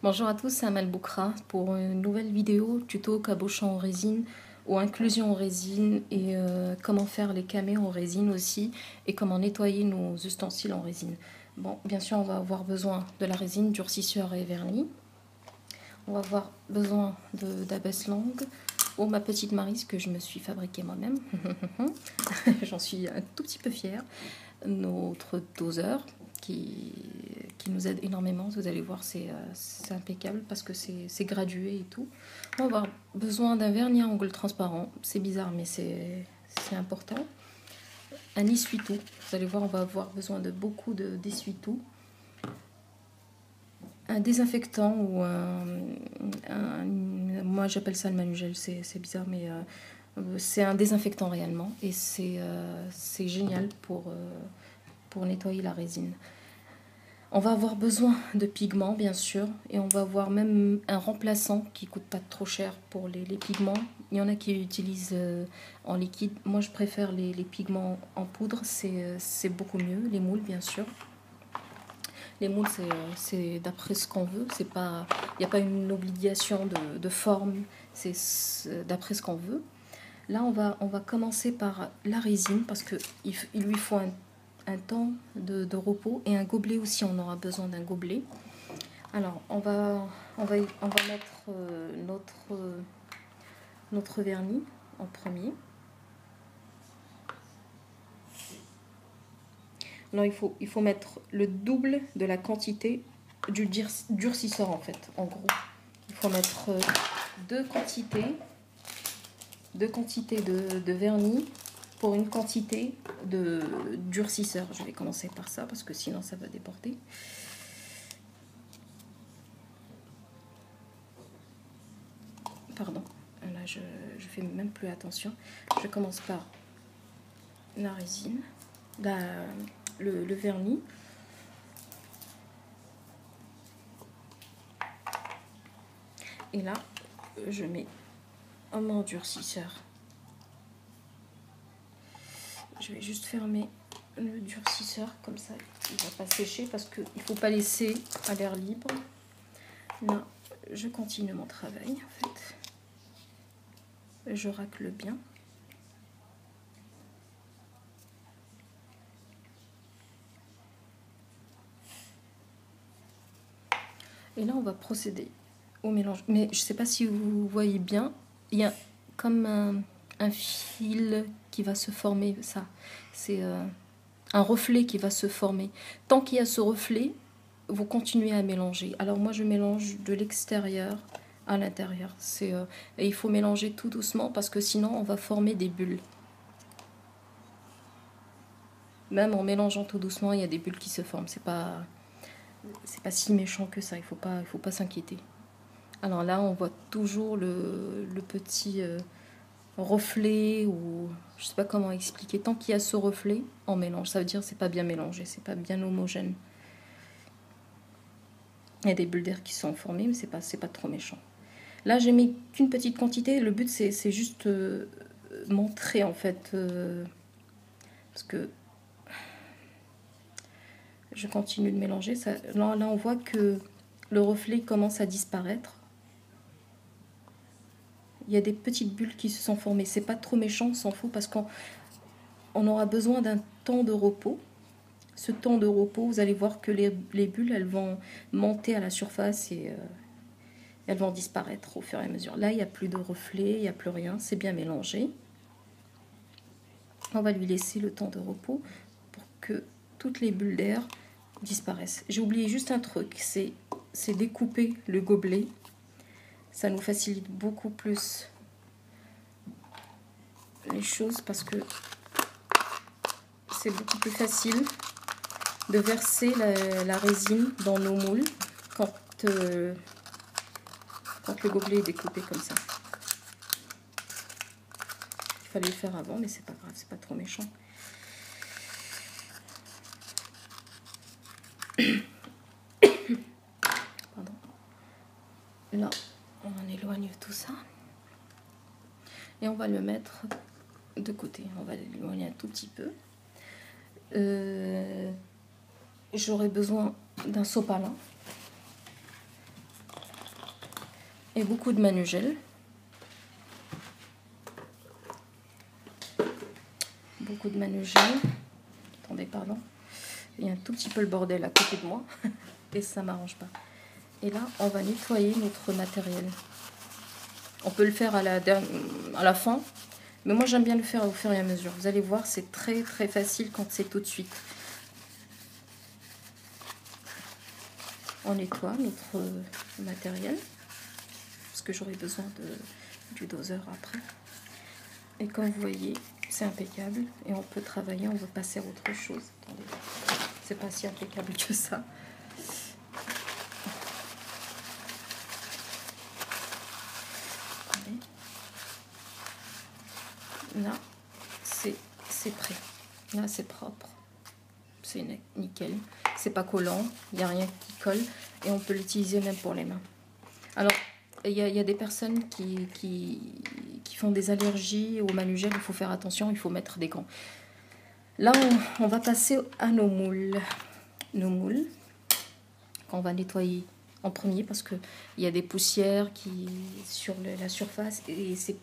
Bonjour à tous, c'est Amal Boukra pour une nouvelle vidéo tuto cabochon en résine ou inclusion en résine et comment faire les camés en résine aussi et comment nettoyer nos ustensiles en résine. Bon, bien sûr, on va avoir besoin de la résine, durcisseur et vernis. On va avoir besoin d'abaisse-langue ou ma petite Maryse que je me suis fabriquée moi-même. J'en suis un tout petit peu fière. Notre doseur qui nous aide énormément. Vous allez voir, c'est impeccable parce que c'est gradué et tout. On va avoir besoin d'un vernis à ongles transparent. C'est bizarre, mais c'est important. Un essuie-tout. Vous allez voir, on va avoir besoin de beaucoup d'essuie-tout. Un désinfectant ou moi j'appelle ça le manugel, c'est bizarre, mais c'est un désinfectant réellement et c'est génial pour nettoyer la résine. On va avoir besoin de pigments bien sûr et on va avoir même un remplaçant qui coûte pas trop cher pour les pigments. Il y en a qui utilisent en liquide. Moi je préfère les pigments en poudre, c'est beaucoup mieux. Les moules bien sûr. Les moules c'est d'après ce qu'on veut. Il n'y a pas une obligation de forme, c'est d'après ce qu'on veut. Là on va commencer par la résine parce qu'il lui faut un temps de repos et un gobelet aussi, on aura besoin d'un gobelet. Alors on va mettre notre vernis en premier. Alors il faut mettre le double de la quantité du durcisseur en fait, en gros. Il faut mettre deux quantités de vernis pour une quantité de durcisseur. Je vais commencer par ça parce que sinon ça va déborder. Pardon, là je fais même plus attention. Je commence par la résine, le vernis. Et là, je mets mon durcisseur. Je vais juste fermer le durcisseur, comme ça il ne va pas sécher parce qu'il ne faut pas laisser à l'air libre. Là, je continue mon travail en fait. Je racle bien. Et là, on va procéder au mélange. Mais je ne sais pas si vous voyez bien, il y a comme un fil qui va se former, ça. C'est un reflet qui va se former. Tant qu'il y a ce reflet, vous continuez à mélanger. Alors moi, je mélange de l'extérieur à l'intérieur. Et il faut mélanger tout doucement parce que sinon, on va former des bulles. Même en mélangeant tout doucement, il y a des bulles qui se forment. C'est pas si méchant que ça. Il faut pas s'inquiéter. Alors là, on voit toujours le petit reflet, ou je sais pas comment expliquer. Tant qu'il y a ce reflet, on mélange. Ça veut dire que c'est pas bien mélangé, c'est pas bien homogène. Il y a des bulles d'air qui sont formées, mais c'est pas trop méchant. Là, j'ai mis qu'une petite quantité. Le but, c'est juste montrer en fait, parce que je continue de mélanger. Là, on voit que le reflet commence à disparaître. Il y a des petites bulles qui se sont formées. C'est pas trop méchant, on s'en fout parce qu'on aura besoin d'un temps de repos. Ce temps de repos, vous allez voir que les bulles, elles vont monter à la surface et elles vont disparaître au fur et à mesure. Là, il n'y a plus de reflets, il n'y a plus rien, c'est bien mélangé. On va lui laisser le temps de repos pour que toutes les bulles d'air disparaissent. J'ai oublié juste un truc, c'est découper le gobelet. Ça nous facilite beaucoup plus les choses parce que c'est beaucoup plus facile de verser la résine dans nos moules quand le gobelet est découpé comme ça. Il fallait le faire avant, mais c'est pas grave, c'est pas trop méchant. Pardon. Là, on éloigne tout ça. Et on va le mettre de côté. On va l'éloigner un tout petit peu. J'aurai besoin d'un sopalin. et beaucoup de manugel. Beaucoup de manugel. Attendez, pardon. Il y a un tout petit peu le bordel à côté de moi et ça m'arrange pas. Et là, on va nettoyer notre matériel. On peut le faire à la fin, mais moi j'aime bien le faire au fur et à mesure. Vous allez voir, c'est très très facile quand c'est tout de suite. On nettoie notre matériel, parce que j'aurai besoin du doseur après. Et comme vous voyez, c'est impeccable et on peut travailler, on veut passer à autre chose. Attendez, c'est pas si impeccable que ça. Là, c'est prêt. Là, c'est propre. C'est nickel. C'est pas collant. Il n'y a rien qui colle. Et on peut l'utiliser même pour les mains. Alors, il y a des personnes qui font des allergies au manugel. Il faut faire attention. Il faut mettre des gants. Là, on va passer à nos moules. Nos moules qu'on va nettoyer en premier parce qu'il y a des poussières sur la surface et c'est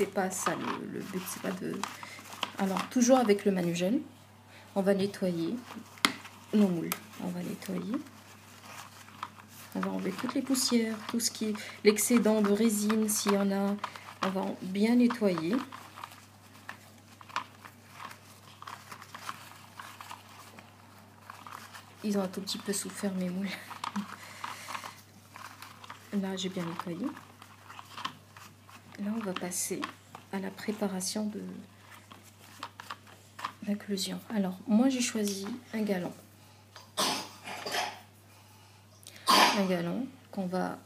pas ça le but, c'est pas de... Alors toujours avec le manugel, on va nettoyer nos moules, on va nettoyer, on va enlever toutes les poussières, tout ce qui est l'excédent de résine s'il y en a, on va bien nettoyer. Ils ont un tout petit peu souffert mes moules. Là j'ai bien nettoyé. Là on va passer à la préparation de l'inclusion. Alors moi j'ai choisi un galon. Un galon qu'on va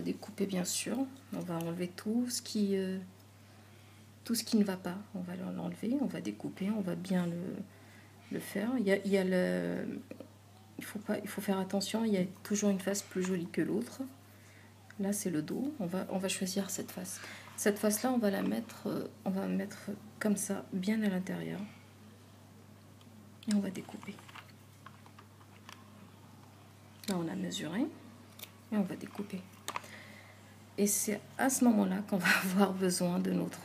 découper bien sûr. On va enlever tout ce qui ne va pas. On va l'enlever, on va découper, on va bien le faire. Il faut faire attention, il y a toujours une face plus jolie que l'autre. Là c'est le dos, on va choisir cette face. Cette face là on va mettre comme ça, bien à l'intérieur. Et on va découper. Là on a mesuré et on va découper. Et c'est à ce moment là qu'on va avoir besoin de notre